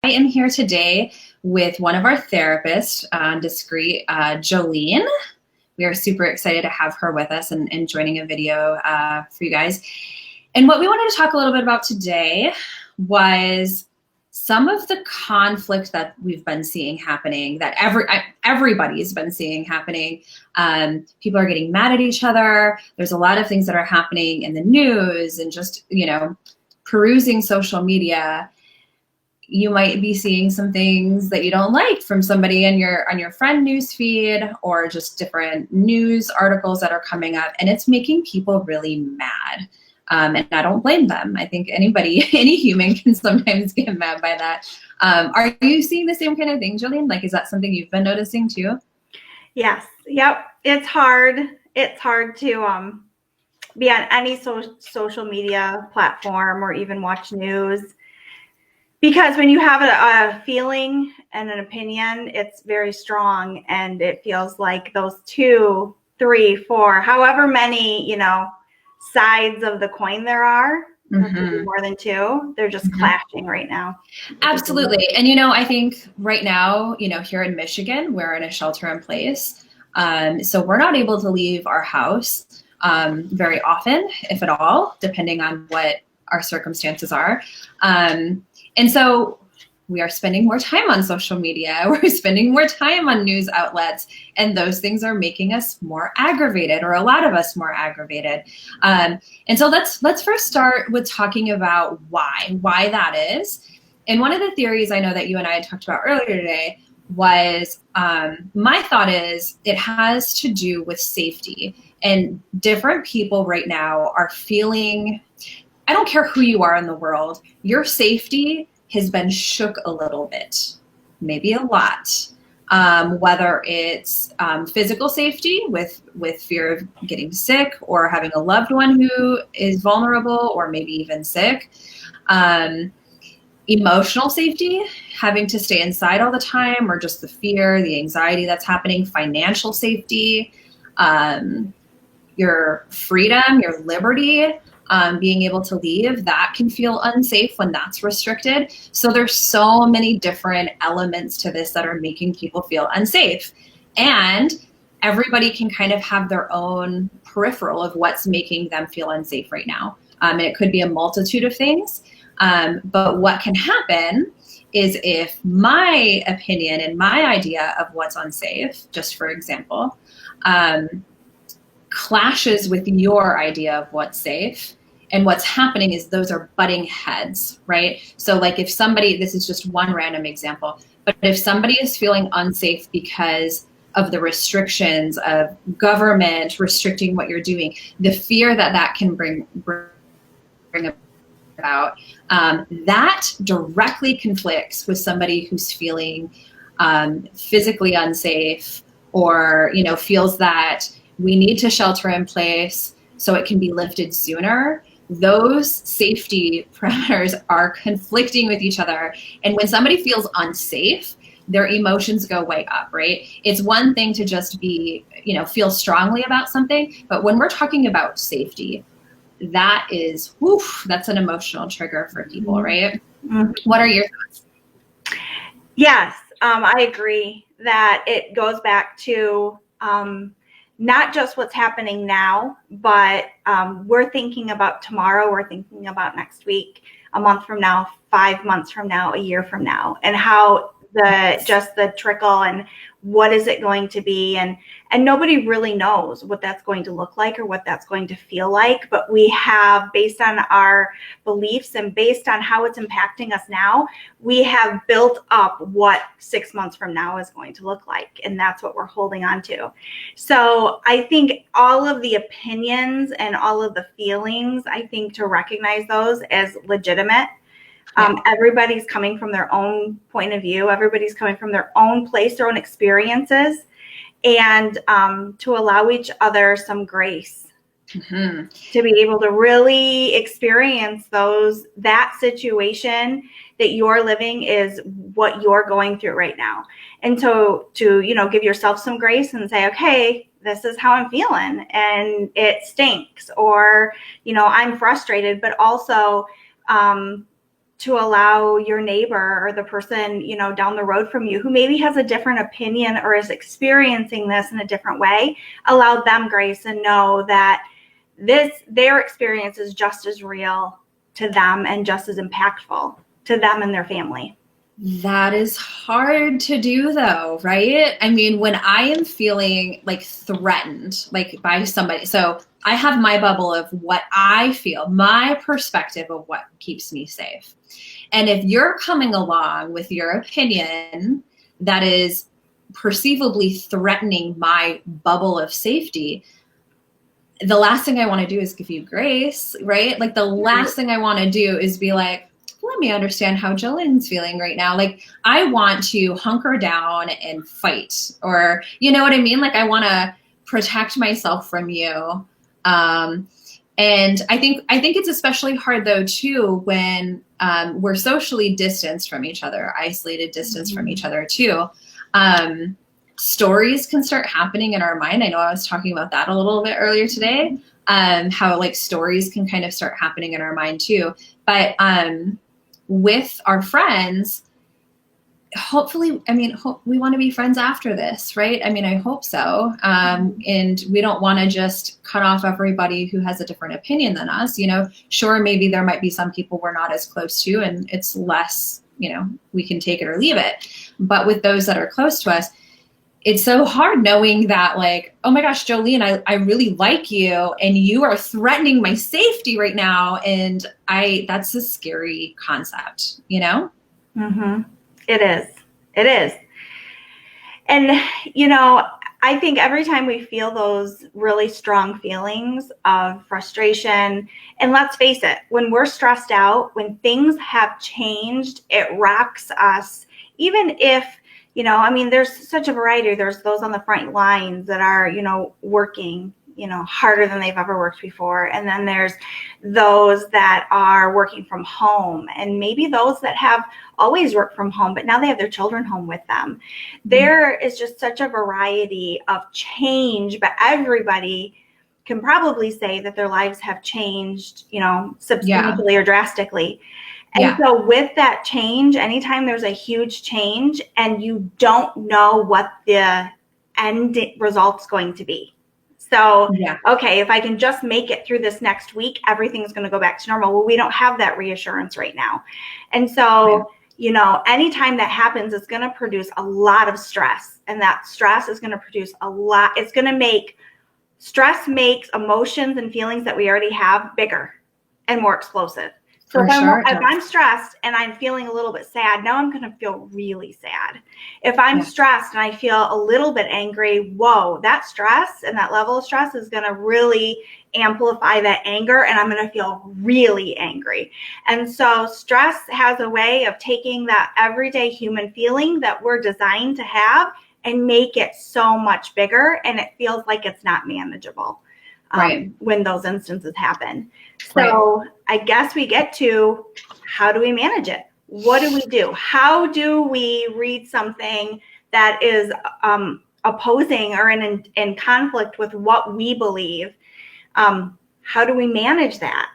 am here today with one of our therapists on Discreet, Jolene. We are super excited to have her with us and joining a video for you guys. And what we wanted to talk a little bit about today was some of the conflict that we've been seeing happening, that everybody's been seeing happening. People are getting mad at each other. There's a lot of things that are happening in the news and just, perusing social media. You might be seeing some things that you don't like from somebody on your friend news feed, or just different news articles that are coming up, and it's making people really mad. And I don't blame them. I think any human can sometimes get mad by that. Are you seeing the same kind of thing, Jillian? Like, is that something you've been noticing too? Yes. Yep. It's hard. It's hard to be on any social media platform or even watch news, because when you have a feeling and an opinion, it's very strong, and it feels like those 2, 3, 4, however many, sides of the coin there are. There could be more than 2. They're just clashing right now. Absolutely. And, I think right now, here in Michigan, we're in a shelter in place. So we're not able to leave our house very often, if at all, depending on what our circumstances are. And so we are spending more time on social media. We're spending more time on news outlets, and those things are making us more aggravated, or a lot of us more aggravated. And so let's first start with talking about why that is. And one of the theories I know that you and I had talked about earlier today was, my thought is it has to do with safety. And different people right now are feeling, I don't care who you are in the world, your safety has been shook a little bit, maybe a lot. Whether it's physical safety with fear of getting sick, or having a loved one who is vulnerable or maybe even sick. Emotional safety, having to stay inside all the time, or just the fear, the anxiety that's happening. Financial safety, your freedom, your liberty, being able to leave, that can feel unsafe when that's restricted. So there's so many different elements to this that are making people feel unsafe. And everybody can kind of have their own peripheral of what's making them feel unsafe right now. And it could be a multitude of things. But what can happen is, if my opinion and my idea of what's unsafe, just for example, clashes with your idea of what's safe, and what's happening is those are butting heads, right? So like, if somebody, this is just one random example, but if somebody is feeling unsafe because of the restrictions of government restricting what you're doing, the fear that can bring about, that directly conflicts with somebody who's feeling physically unsafe, or feels that we need to shelter in place so it can be lifted sooner. Those safety parameters are conflicting with each other. And when somebody feels unsafe, their emotions go way up, right? It's one thing to just be, feel strongly about something, but when we're talking about safety, that is, that's an emotional trigger for people, right? Mm-hmm. What are your thoughts? Yes, I agree that it goes back to not just what's happening now, but we're thinking about tomorrow, we're thinking about next week, a month from now, 5 months from now, a year from now, and how the trickle and what is it going to be, and nobody really knows what that's going to look like or what that's going to feel like, but we have, based on our beliefs and based on how it's impacting us now, we have built up what 6 months from now is going to look like, and that's what we're holding on to. So I think all of the opinions and all of the feelings, I think to recognize those as legitimate. Everybody's coming from their own point of view. Everybody's coming from their own place, their own experiences, and to allow each other some grace, to be able to really experience that situation that you're living is what you're going through right now. And so to give yourself some grace and say, okay, this is how I'm feeling, and it stinks, or I'm frustrated, but also to allow your neighbor or the person, you know, down the road from you who maybe has a different opinion or is experiencing this in a different way, allow them grace and know that their experience is just as real to them and just as impactful to them and their family. That is hard to do though, right? I mean, when I am feeling like threatened, like by somebody, so I have my bubble of what I feel, my perspective of what keeps me safe. And if you're coming along with your opinion that is perceivably threatening my bubble of safety, the last thing I want to do is give you grace, right? Like the last thing I want to do is be like, let me understand how Jolene's feeling right now. Like I want to hunker down and fight, or you know what I mean? Like I want to protect myself from you. And I think it's especially hard though too when we're socially distanced from each other, isolated distance from each other too. Stories can start happening in our mind. I know I was talking about that a little bit earlier today, how like stories can kind of start happening in our mind too. But with our friends, hopefully, I mean, we want to be friends after this, right? I mean, I hope so. And we don't want to just cut off everybody who has a different opinion than us. You know, sure, maybe there might be some people we're not as close to and it's less, you know, we can take it or leave it. But with those that are close to us, it's so hard knowing that like, oh my gosh, Jolene, I really like you and you are threatening my safety right now. And that's a scary concept, you know? Mm-hmm. It is. And, you know, I think every time we feel those really strong feelings of frustration, and let's face it, when we're stressed out, when things have changed, it rocks us, even if, you know, I mean, there's such a variety. There's those on the front lines that are, you know, working, you know, harder than they've ever worked before. And then there's those that are working from home, and maybe those that have always worked from home, but now they have their children home with them. There is just such a variety of change, but everybody can probably say that their lives have changed, you know, substantially or drastically. And so with that change, anytime there's a huge change and you don't know what the end result's going to be. So, okay, if I can just make it through this next week, everything's going to go back to normal. Well, we don't have that reassurance right now. And so, you know, anytime that happens, it's going to produce a lot of stress. And that stress is going to produce a lot. It's going to make stress makes emotions and feelings that we already have bigger and more explosive. So if I'm stressed and I'm feeling a little bit sad, now I'm going to feel really sad. If I'm stressed and I feel a little bit angry, whoa, that stress and that level of stress is going to really amplify that anger, and I'm going to feel really angry. And so stress has a way of taking that everyday human feeling that we're designed to have and make it so much bigger, and it feels like it's not manageable. When those instances happen. So I guess we get to, how do we manage it? What do we do? How do we read something that is opposing or in conflict with what we believe? How do we manage that?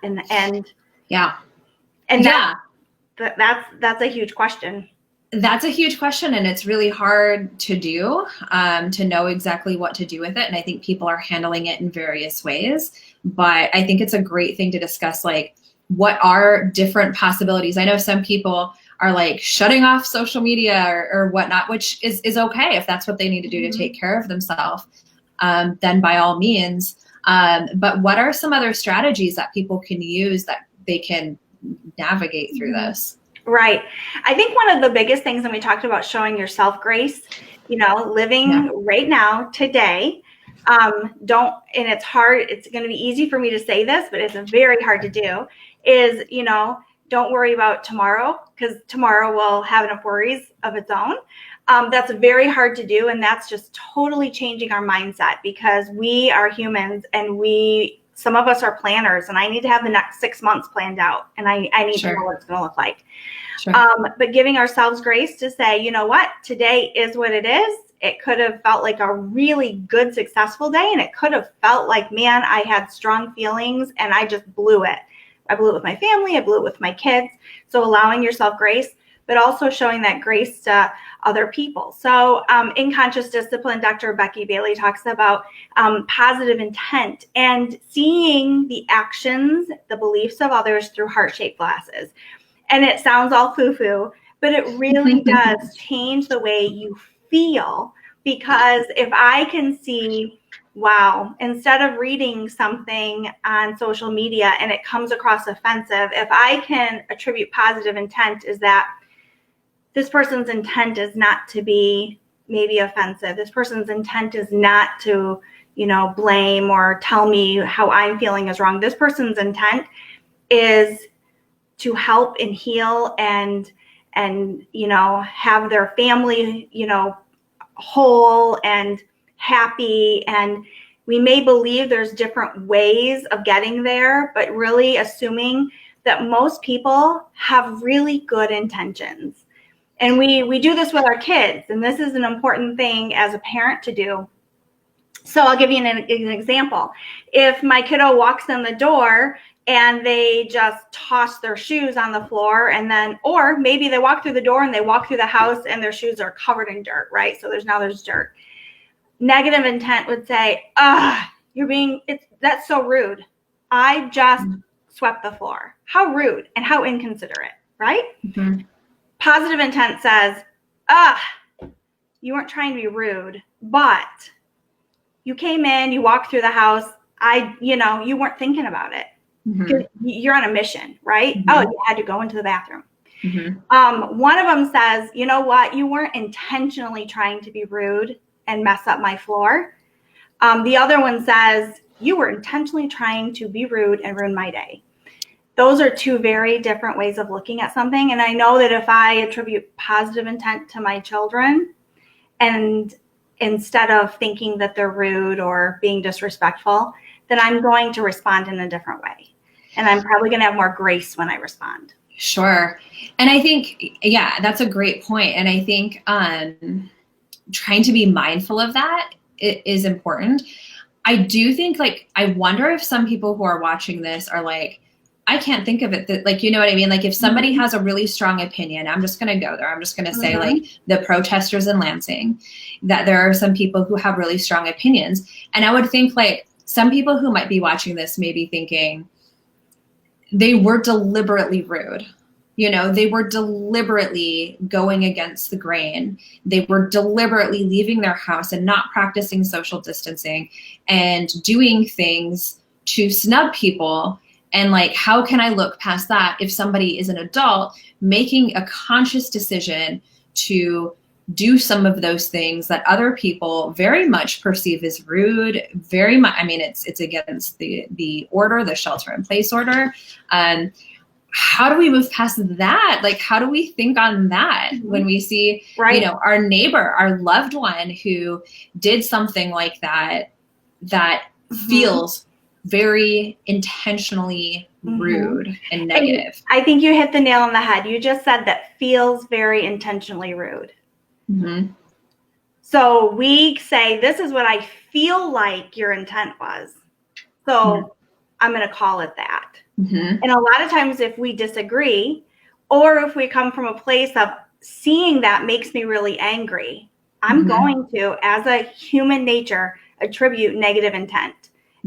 That's a huge question. That's a huge question, and it's really hard to do, to know exactly what to do with it. And I think people are handling it in various ways, but I think it's a great thing to discuss, like, what are different possibilities? I know some people are like shutting off social media or whatnot, which is okay. If that's what they need to do to take care of themselves, then by all means. But what are some other strategies that people can use that they can navigate through this? Right. I think one of the biggest things, and we talked about showing yourself grace, you know, living right now, today, and it's hard, it's going to be easy for me to say this, but it's very hard to do, is, you know, don't worry about tomorrow, because tomorrow will have enough worries of its own. That's very hard to do. And that's just totally changing our mindset, because we are humans and some of us are planners, and I need to have the next 6 months planned out, and I need to know what it's going to look like. But giving ourselves grace to say, you know what, today is what it is. It could have felt like a really good, successful day, and it could have felt like, man, I had strong feelings and I just blew it. I blew it with my family, I blew it with my kids. So allowing yourself grace, but also showing that grace to other people. So in Conscious Discipline, Dr. Becky Bailey talks about positive intent and seeing the actions, the beliefs of others through heart-shaped glasses. And it sounds all foo-foo, but it really does change the way you feel, because if I can see, wow, instead of reading something on social media and it comes across offensive, if I can attribute positive intent is that this person's intent is not to be maybe offensive. This person's intent is not to, blame or tell me how I'm feeling is wrong. This person's intent is to help and heal and have their family, whole and happy. And we may believe there's different ways of getting there, but really assuming that most people have really good intentions. And we do this with our kids, and this is an important thing as a parent to do. So I'll give you an example. If my kiddo walks in the door and they just toss their shoes on the floor, and then, or maybe they walk through the door and they walk through the house and their shoes are covered in dirt, right? So there's dirt. Negative intent would say, that's so rude. I just swept the floor. How rude and how inconsiderate, right? Mm-hmm. Positive intent says, you weren't trying to be rude, but you came in, you walked through the house. You weren't thinking about it. Mm-hmm. You're on a mission, right? Mm-hmm. Oh, you had to go into the bathroom. Mm-hmm. One of them says, you know what? You weren't intentionally trying to be rude and mess up my floor. The other one says, you were intentionally trying to be rude and ruin my day. Those are two very different ways of looking at something. And I know that if I attribute positive intent to my children, and instead of thinking that they're rude or being disrespectful, then I'm going to respond in a different way. And I'm probably going to have more grace when I respond. Sure. And I think, that's a great point. And I think trying to be mindful of that is important. I do think, I wonder if some people who are watching this are like, I can't think of it that, you know what I mean? Like, if somebody has a really strong opinion, I'm just going to go there. I'm just going to say, the protesters in Lansing, that there are some people who have really strong opinions. And I would think, some people who might be watching this may be thinking they were deliberately rude. They were deliberately going against the grain. They were deliberately leaving their house and not practicing social distancing and doing things to snub people. And how can I look past that if somebody is an adult making a conscious decision to do some of those things that other people very much perceive as rude, very much, it's against the order, the shelter in place order. How do we move past that? How do we think on that when we see, our neighbor, our loved one who did something like that feels very intentionally rude and negative? And I think you hit the nail on the head. You just said that feels very intentionally rude. Mm-hmm. So we say, this is what I feel like your intent was. So I'm going to call it that. Mm-hmm. And a lot of times if we disagree, or if we come from a place of seeing that makes me really angry, I'm going to, as a human nature, attribute negative intent.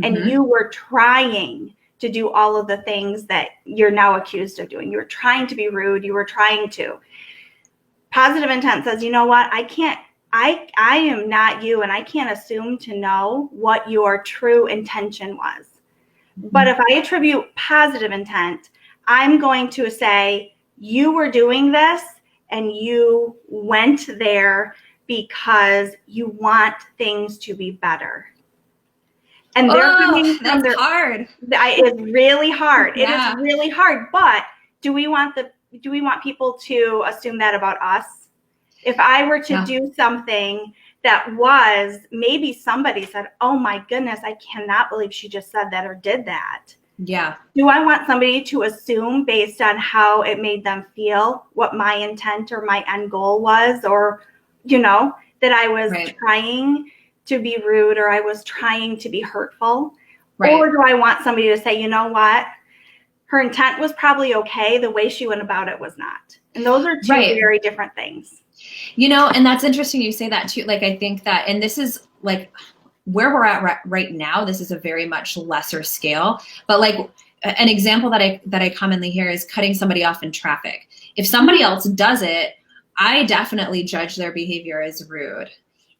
And you were trying to do all of the things that you're now accused of doing. You were trying to be rude. You were trying to. Positive intent says, you know what? I am not you, and I can't assume to know what your true intention was. But if I attribute positive intent, I'm going to say, you were doing this and you went there because you want things to be better. And they're coming from hard. It's really hard. It is really hard. But do we want people to assume that about us? If I were to do something that was, maybe somebody said, oh my goodness, I cannot believe she just said that or did that. Yeah. Do I want somebody to assume based on how it made them feel what my intent or my end goal was, or, that I was trying to be rude or I was trying to be hurtful? Right. Or do I want somebody to say, you know what? her intent was probably okay. The way she went about it was not. And those are two Right. very different things. And that's interesting you say that too. Like, I think that, and this is like where we're at right now, this is a very much lesser scale, but like an example that I commonly hear is cutting somebody off in traffic. If somebody else does it, I definitely judge their behavior as rude.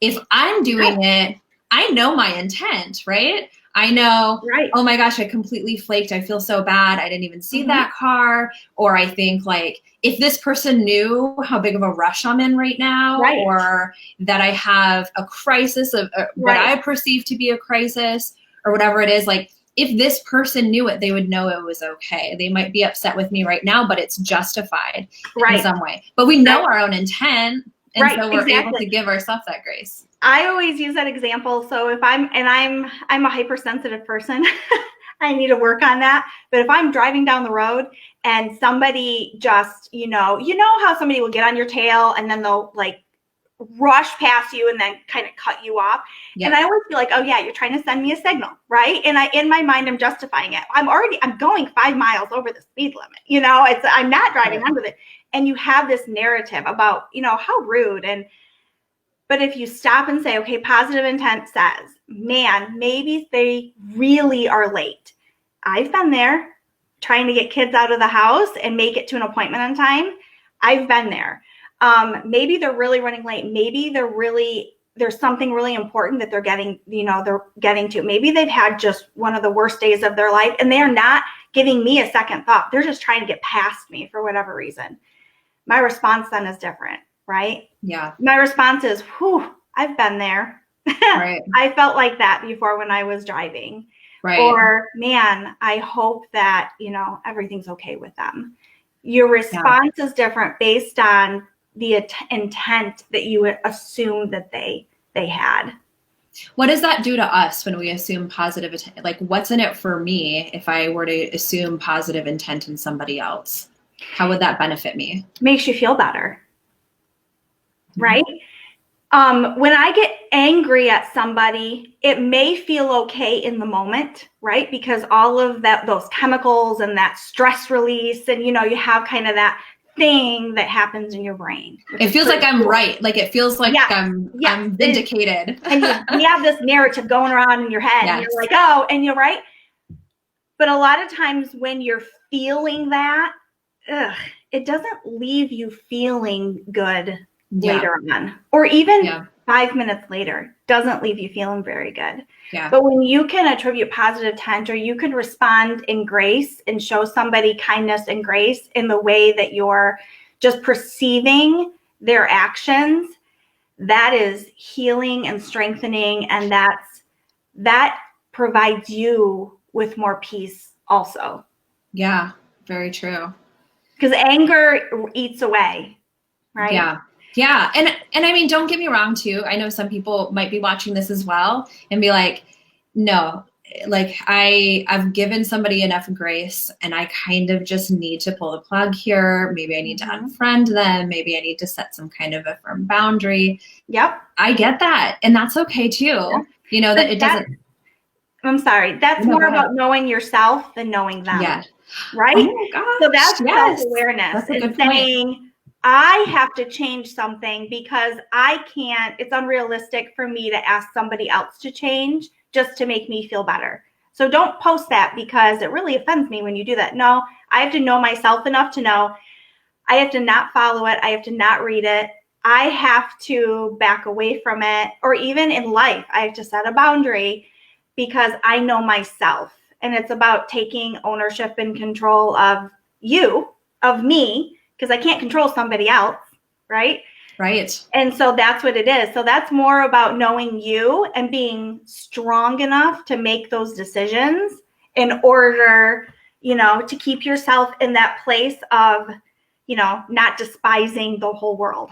If I'm doing it, I know my intent, right? I know, right. Oh my gosh, I completely flaked. I feel so bad. I didn't even see that car. Or I think like, if this person knew how big of a rush I'm in right now, right. or that I have a crisis of what I perceive to be a crisis or whatever it is, like if this person knew it, they would know it was okay. They might be upset with me right now, but it's justified in some way. But we know our own intent. And so we're able to give ourselves that grace. I always use that example. So if I'm a hypersensitive person, I need to work on that. But if I'm driving down the road and somebody just, you know how somebody will get on your tail and then they'll like rush past you and then kind of cut you off. Yep. And I always feel like, oh yeah, you're trying to send me a signal, right? And in my mind, I'm justifying it. I'm going 5 miles over the speed limit. I'm not driving under it. And you have this narrative about, how rude. But if you stop and say, okay, positive intent says, man, maybe they really are late. I've been there trying to get kids out of the house and make it to an appointment on time. I've been there. Maybe they're really running late. Maybe there's something really important that they're getting to. Maybe they've had just one of the worst days of their life and they're not giving me a second thought. They're just trying to get past me for whatever reason. My response then is different, right? Yeah. My response is, whew, I've been there. Right. I felt like that before when I was driving. Right. Or, man, I hope that, everything's okay with them. Your response is different based on the intent that you would assume that they had. What does that do to us when we assume positive intent? Like, what's in it for me if I were to assume positive intent in somebody else? How would that benefit me? Makes you feel better, right? When I get angry at somebody, it may feel okay in the moment, right? Because all of those chemicals and that stress release, and you have kind of that thing that happens in your brain. It feels like I'm right. Like it feels like I'm vindicated. And you have this narrative going around in your head, and you're like, oh, and you're right. But a lot of times when you're feeling that, it doesn't leave you feeling good later on, or even 5 minutes later doesn't leave you feeling very good. Yeah. But when you can attribute positive intent, or you can respond in grace and show somebody kindness and grace in the way that you're just perceiving their actions, that is healing and strengthening, and that provides you with more peace also. Yeah, very true. Because anger eats away, right? Yeah. Yeah. And I mean, don't get me wrong too. I know some people might be watching this as well and be like, no, like I've given somebody enough grace and I kind of just need to pull the plug here. Maybe I need to unfriend them. Maybe I need to set some kind of a firm boundary. Yep. I get that. And that's okay too. Yeah. That it doesn't. I'm sorry. That's more about knowing yourself than knowing them. Yeah. Right? Oh my gosh, so that's self-awareness and saying, I have to change something because I can't, it's unrealistic for me to ask somebody else to change just to make me feel better. So don't post that because it really offends me when you do that. No, I have to know myself enough to know I have to not follow it. I have to not read it. I have to back away from it. Or even in life, I have to set a boundary because I know myself. And it's about taking ownership and control of me, because I can't control somebody else, right? Right. And so that's what it is. So that's more about knowing you and being strong enough to make those decisions in order, to keep yourself in that place of, not despising the whole world,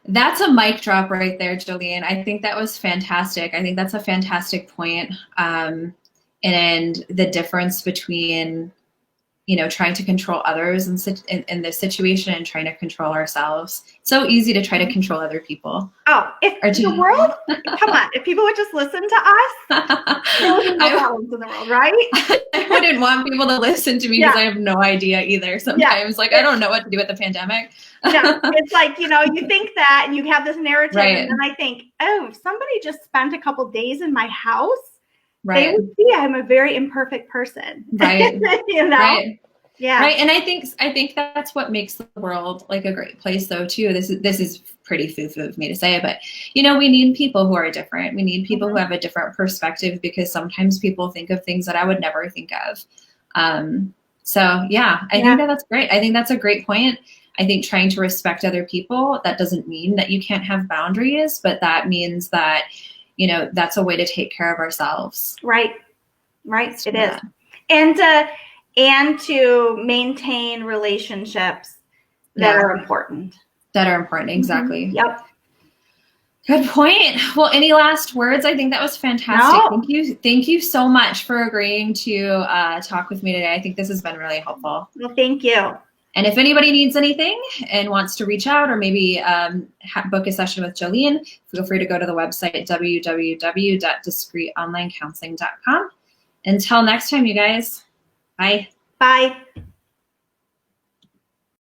That's a mic drop right there, Jolene. I think that was fantastic. I think that's a fantastic point. And the difference between, trying to control others in this situation and trying to control ourselves. So easy to try to control other people. Oh, if the world, come on, if people would just listen to us, there would be no problems in the world, right? I wouldn't want people to listen to me because I have no idea either. Sometimes, I don't know what to do with the pandemic. Yeah, it's like, you think that and you have this narrative, right. And then I think, oh, if somebody just spent a couple days in my house, right. they would see I'm a very imperfect person. Right. Right. Yeah. Right. And I think that's what makes the world like a great place though too. This is pretty foo-foo of me to say, but we need people who are different. We need people who have a different perspective, because sometimes people think of things that I would never think of. So yeah, I think that's great. I think that's a great point. I think trying to respect other people, that doesn't mean that you can't have boundaries, but that means that, that's a way to take care of ourselves. Right. Right. It is. And to maintain relationships that are important. Exactly. Yep. Good point. Well, any last words? I think that was fantastic. No. Thank you so much for agreeing to talk with me today. I think this has been really helpful. Well, thank you. And if anybody needs anything and wants to reach out or maybe book a session with Jolene, feel free to go to the website www.discreetonlinecounseling.com. Until next time, you guys. Bye. Bye.